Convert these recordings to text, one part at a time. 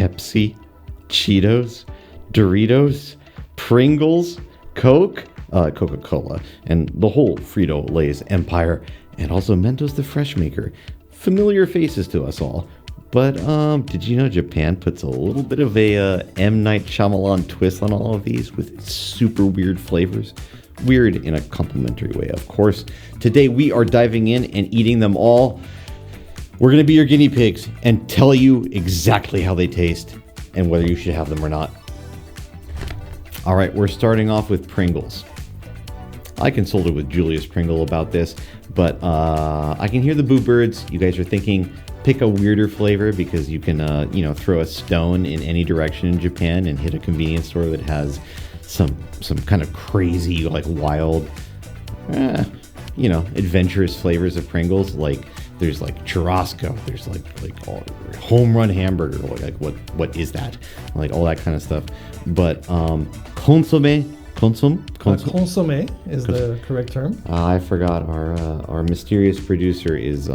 Pepsi, Cheetos, Doritos, Pringles, Coca-Cola, and the whole Frito-Lay's empire, and also Mentos the Fresh Maker. Familiar faces to us all. But did you know Japan puts a little bit of a M. Night Shyamalan twist on all of these with super weird flavors? Weird in a complimentary way, of course. Today we are diving in and eating them all. We're going to be your guinea pigs and tell you exactly how they taste and whether you should have them or not. All right, we're starting off with Pringles. I consulted with Julius Pringle about this, but I can hear the boo birds. You guys are thinking, pick a weirder flavor because you can, throw a stone in any direction in Japan and hit a convenience store that has some kind of crazy, like wild, adventurous flavors of Pringles. Like there's like churrasco, there's like all, home run hamburger, like what is that? Like all that kind of stuff. But Consommé is the correct term. I forgot. Our mysterious producer is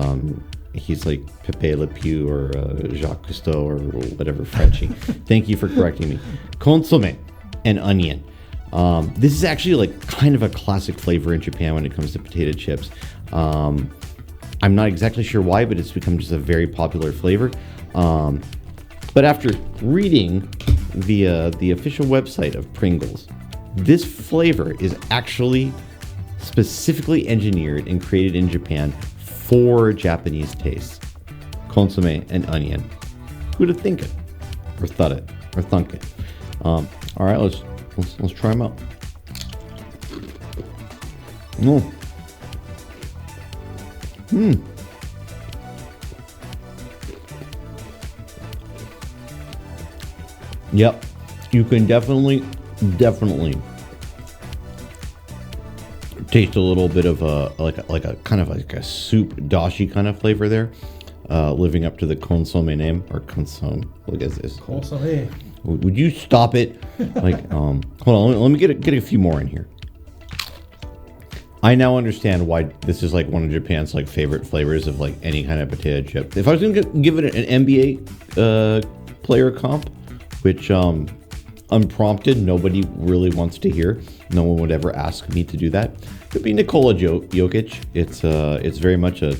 he's like Pepe Le Pew or Jacques Cousteau or whatever Frenchy. Thank you for correcting me. Consommé and onion. This is actually like kind of a classic flavor in Japan when it comes to potato chips. I'm not exactly sure why, but it's become just a very popular flavor. But after reading the official website of Pringles, this flavor is actually specifically engineered and created in Japan for Japanese tastes. Consommé and onion. Who'd have think it? Or thought it? Or thunk it? All right, let's try them out. Yep, you can definitely taste a little bit of a kind of like a soup dashi kind of flavor there, living up to the consommé name or consomme. Look at this. Consommé. Would you stop it? Like, hold on, let me get a few more in here. I now understand why this is like one of Japan's like favorite flavors of like any kind of potato chip. If I was going to give it an NBA player comp, which unprompted, nobody really wants to hear. No one would ever ask me to do that. It would be Nikola Jokic. It's very much a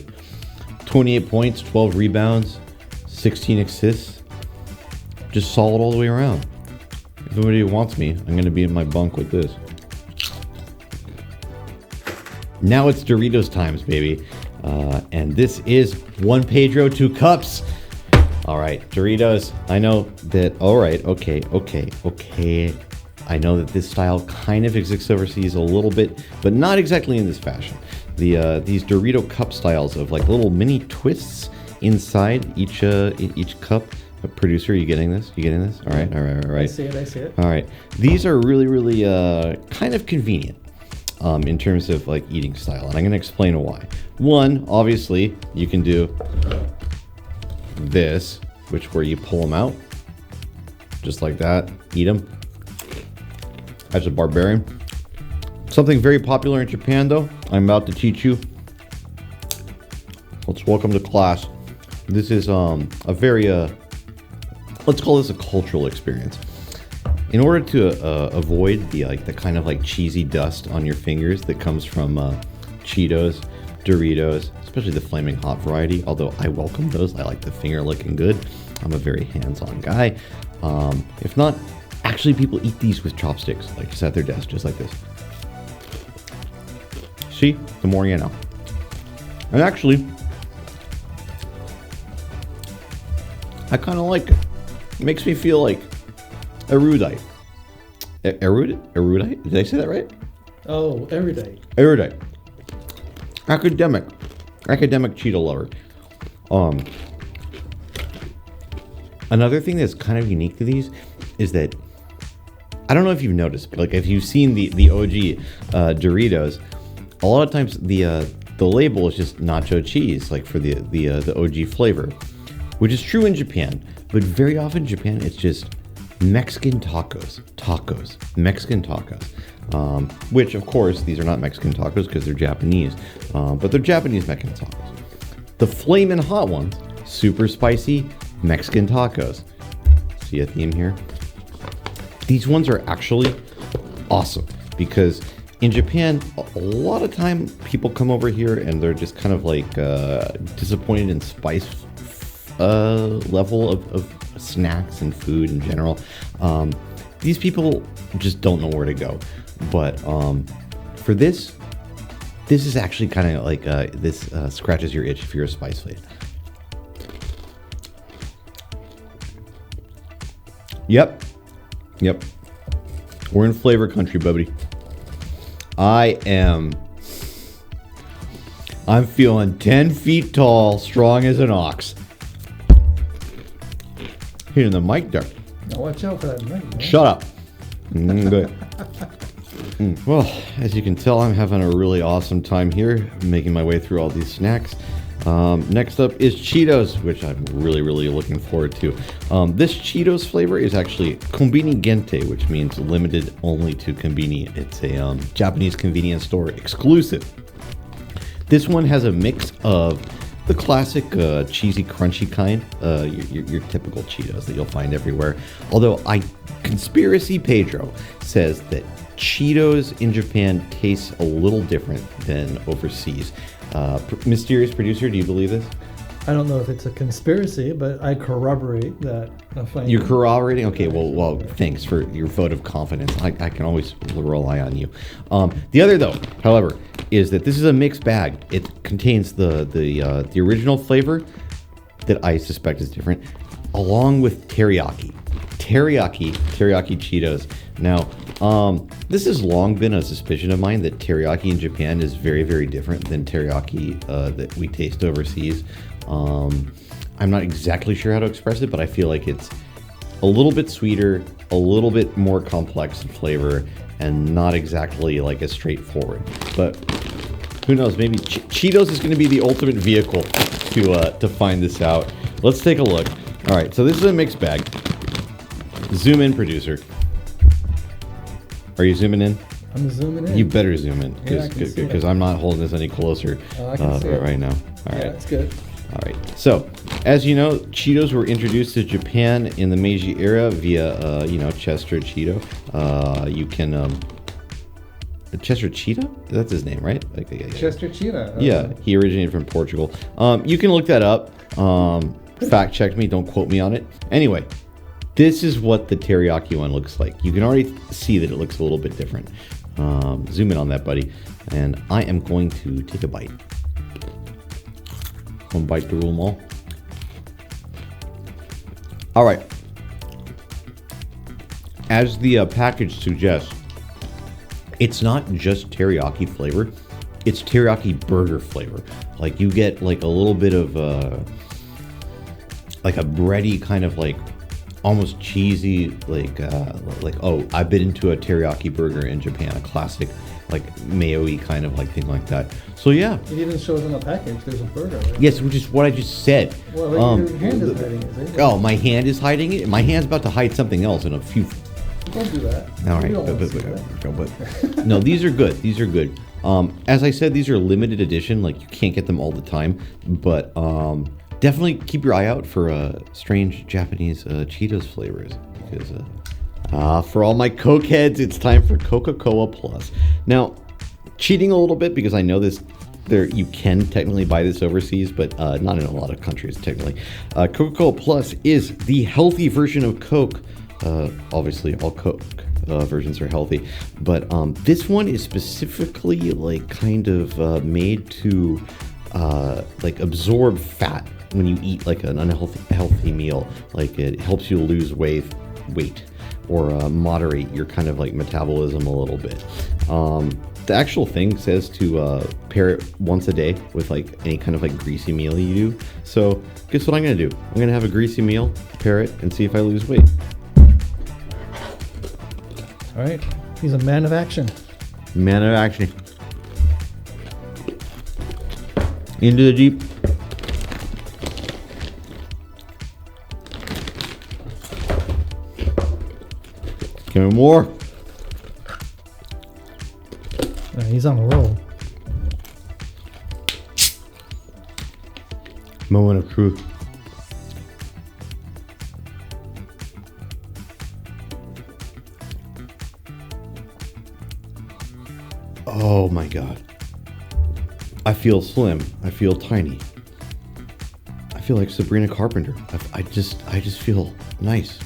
28 points, 12 rebounds, 16 assists. Just solid all the way around. If anybody wants me, I'm going to be in my bunk with this. Now it's Doritos times, baby. And this is 1 Pedro, 2 cups. All right, Doritos. I know that. All right, okay. I know that this style kind of exists overseas a little bit, but not exactly in this fashion. These Dorito Cup styles of like little mini twists inside each cup. Producer, you getting this? All right. I see it. All right. These are really kind of convenient in terms of like eating style, and I'm going to explain why. One, obviously, you can do this, where you pull them out just like that, eat them as a barbarian. Something very popular in Japan, though, I'm about to teach you. Let's welcome to class. This is a very let's call this a cultural experience. In order to avoid the kind of like cheesy dust on your fingers that comes from Cheetos, Doritos, especially the flaming hot variety, although I welcome those. I like the finger looking good. I'm a very hands-on guy. If not, actually people eat these with chopsticks, like just at their desk, just like this. See, the more you know. And actually, I kind of like it. It makes me feel like erudite. Erudite? Did I say that right? Oh, erudite. Academic Cheeto lover. Another thing that's kind of unique to these is that I don't know if you've noticed, but like if you've seen the OG Doritos, a lot of times the label is just nacho cheese, like for the OG flavor, which is true in Japan, but very often in Japan it's just Mexican Mexican tacos, which of course these are not Mexican tacos because they're Japanese, but they're Japanese Mexican tacos. The flamin' hot ones, super spicy Mexican tacos. see a theme here. These ones are actually awesome because in Japan, a lot of time people come over here and they're just kind of like disappointed in spice level of snacks and food in general. These people just don't know where to go. But for this is actually kind of like this scratches your itch if you're a spice fan. Yep. We're in flavor country, buddy. I'm feeling 10 feet tall, strong as an ox. Hitting the mic there. Now watch out for that mic, man. Shut up. Good. Well, as you can tell, I'm having a really awesome time here, making my way through all these snacks. Next up is Cheetos, which I'm really looking forward to. This Cheetos flavor is actually Konbini Gente, which means limited only to Konbini. It's a Japanese convenience store exclusive. This one has a mix of the classic cheesy, crunchy kind, your typical Cheetos that you'll find everywhere. Although Conspiracy Pedro says that Cheetos in Japan tastes a little different than overseas. Mysterious producer, do you believe this? I don't know if it's a conspiracy, but I corroborate that. You're corroborating? Okay, well, thanks for your vote of confidence. I can always rely on you. The other, though, however, is that this is a mixed bag. It contains the original flavor that I suspect is different, along with teriyaki. Teriyaki Cheetos. Now, this has long been a suspicion of mine that teriyaki in Japan is very different than teriyaki that we taste overseas. I'm not exactly sure how to express it, but I feel like it's a little bit sweeter, a little bit more complex in flavor, and not exactly like as straightforward. But who knows? Maybe Cheetos is going to be the ultimate vehicle to find this out. Let's take a look. All right, so this is a mixed bag. Zoom in, producer. Are you zooming in? I'm zooming in. You better zoom in, because I'm not holding this any closer I can see it right now. All right. Yeah, that's good. All right. So, as you know, Cheetos were introduced to Japan in the Meiji era via, Chester Cheeto. You can, Chester Cheetah? That's his name, right? Okay, Chester Cheetah. Yeah, he originated from Portugal. You can look that up. Fact check me. Don't quote me on it. Anyway. This is what the teriyaki one looks like. You can already see that it looks a little bit different. Zoom in on that, buddy. And I am going to take a bite. One bite through them all. All right. As the package suggests, it's not just teriyaki flavor. It's teriyaki burger flavor. Like you get like a little bit of like a bready kind of like almost cheesy, like oh, I bit into a teriyaki burger in Japan, a classic like mayo-y kind of like thing like that. So yeah, it even shows on the package there's a burger, right? Yes, which is what I just said. Well, your hand is hiding it, is it? Oh, my hand is hiding it. My hand's about to hide something else in a few. Don't do that. All right, but no, these are good. These are good. As I said, these are limited edition. Like you can't get them all the time, but definitely keep your eye out for strange Japanese Cheetos flavors, because for all my Coke heads, it's time for Coca-Cola Plus. Now, cheating a little bit because I know this. You can technically buy this overseas, but not in a lot of countries technically. Coca-Cola Plus is the healthy version of Coke. Obviously, all Coke versions are healthy, but this one is specifically like kind of made to like absorb fat when you eat like an unhealthy meal. Like it helps you lose weight or moderate your kind of like metabolism a little bit. The actual thing says to pair it once a day with like any kind of like greasy meal you do. So guess what I'm gonna do? I'm gonna have a greasy meal, pair it, and see if I lose weight. All right, he's a man of action. Man of action. Into the Jeep. Give me more. He's on a roll. Moment of truth. Oh my God. I feel slim. I feel tiny. I feel like Sabrina Carpenter. I just feel nice.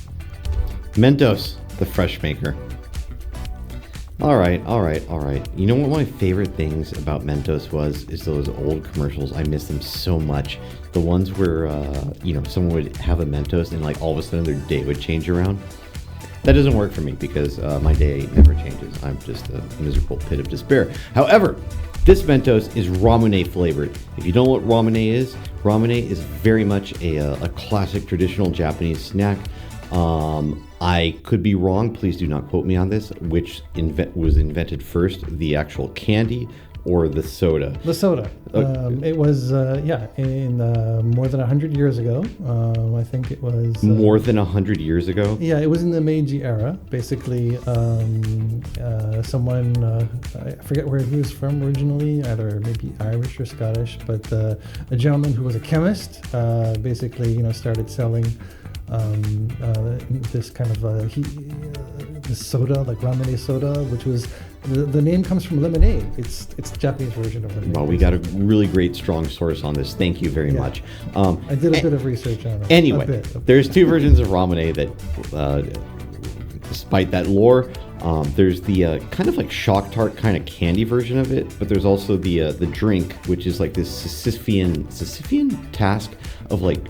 Mentos, the fresh maker. All right. You know what my favorite things about Mentos is those old commercials. I miss them so much. The ones where, someone would have a Mentos and like all of a sudden their day would change around. That doesn't work for me because my day never changes. I'm just a miserable pit of despair. However, this Mentos is Ramune flavored. If you don't know what Ramune is very much a classic traditional Japanese snack. I could be wrong. Please do not quote me on this. Which was invented first, the actual candy or the soda? The soda. It was, in more than 100 years ago. I think it was... more than 100 years ago? Yeah, it was in the Meiji era. Basically, someone, I forget where he was from originally, either maybe Irish or Scottish, but a gentleman who was a chemist, basically, started selling this kind of this soda, like Ramune soda, which was the name comes from lemonade. It's the Japanese version of lemonade. Well, we got a really great strong source on this. Thank you very much. I did a bit of research on it. Anyway, there's two versions of Ramune that, despite that lore, there's the kind of like shock tart kind of candy version of it, but there's also the drink, which is like this Sisyphean task of like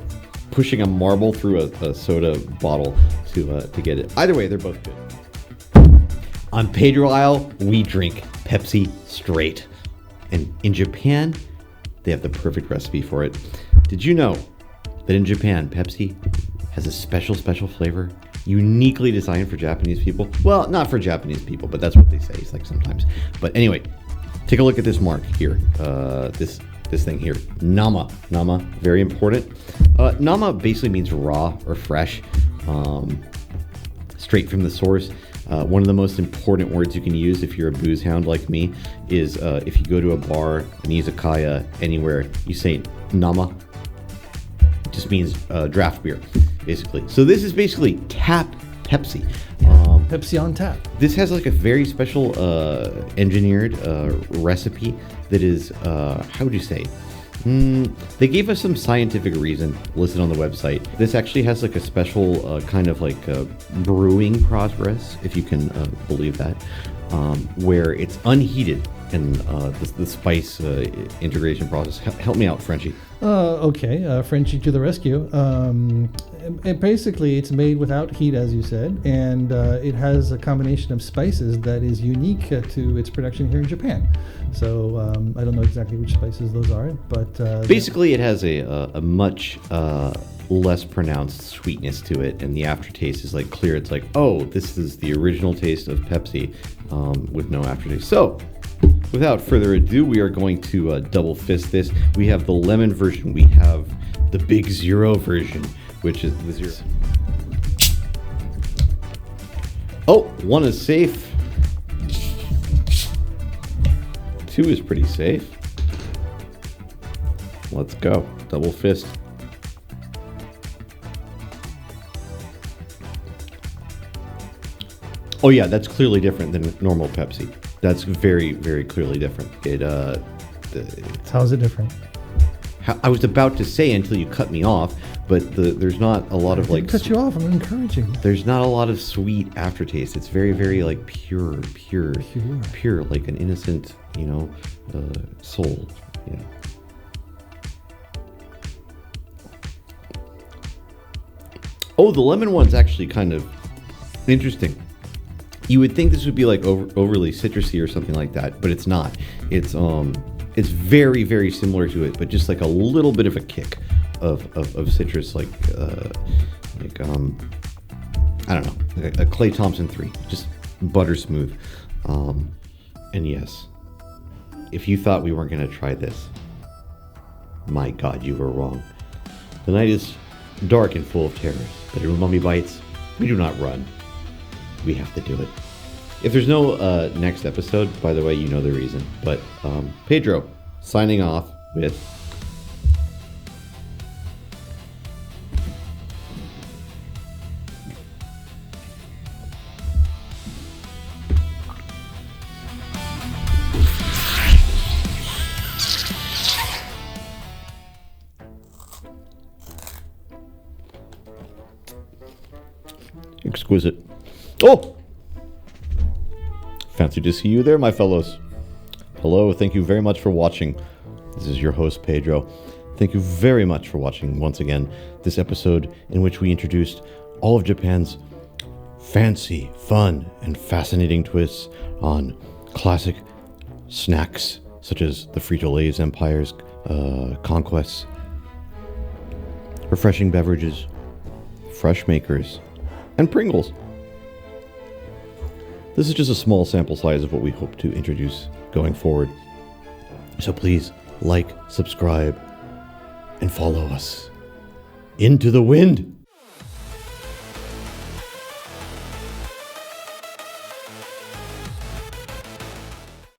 pushing a marble through a soda bottle to get it. Either way, they're both good. On Pedro Isle, we drink Pepsi straight. And in Japan, they have the perfect recipe for it. Did you know that in Japan, Pepsi has a special flavor uniquely designed for Japanese people? Well, not for Japanese people, but that's what they say. It's like sometimes. But anyway, take a look at this mark here. This thing here, Nama, very important. Nama basically means raw or fresh, straight from the source. One of the most important words you can use if you're a booze hound like me is if you go to a bar, an izakaya, anywhere, you say Nama. It just means draft beer, basically. So this is basically tap Pepsi. Pepsi on tap. This has like a very special engineered recipe that is, how would you say? They gave us some scientific reason listed on the website. This actually has like a special kind of like brewing process, if you can believe that, where it's unheated and the spice integration process. Help me out, Frenchie. Okay, Frenchie to the rescue. Basically, it's made without heat, as you said, and it has a combination of spices that is unique to its production here in Japan. So I don't know exactly which spices those are, but basically, it has a much less pronounced sweetness to it, and the aftertaste is like clear. It's like, oh, this is the original taste of Pepsi with no aftertaste. So, without further ado, we are going to double fist this. We have the lemon version. We have the Big Zero version, which is the zero. Oh, one is safe. 2 is pretty safe. Let's go. Double fist. Oh yeah, that's clearly different than normal Pepsi. That's very, very clearly different. How's it different? I was about to say until you cut me off, but there's not a lot of like. Cut you off. I'm encouraging you. There's not a lot of sweet aftertaste. It's very, very like pure, like an innocent, soul. Yeah. Oh, the lemon one's actually kind of interesting. You would think this would be like overly citrusy or something like that, but it's not. It's very, very similar to it, but just like a little bit of a kick of citrus, like I don't know, a Clay Thompson 3, just butter smooth. And yes, if you thought we weren't gonna try this, my God, you were wrong. The night is dark and full of terrors, but in Umami Bites, we do not run. We have to do it. If there's no next episode, by the way, you know the reason. But Pedro, signing off with... Exquisite. Oh! Fancy to see you there, my fellows. Hello, thank you very much for watching. This is your host, Pedro. Thank you very much for watching once again this episode in which we introduced all of Japan's fancy, fun, and fascinating twists on classic snacks such as the Frito-Lay's Empire's conquests, refreshing beverages, fresh makers, and Pringles. This is just a small sample size of what we hope to introduce going forward. So please like, subscribe, and follow us into the wind.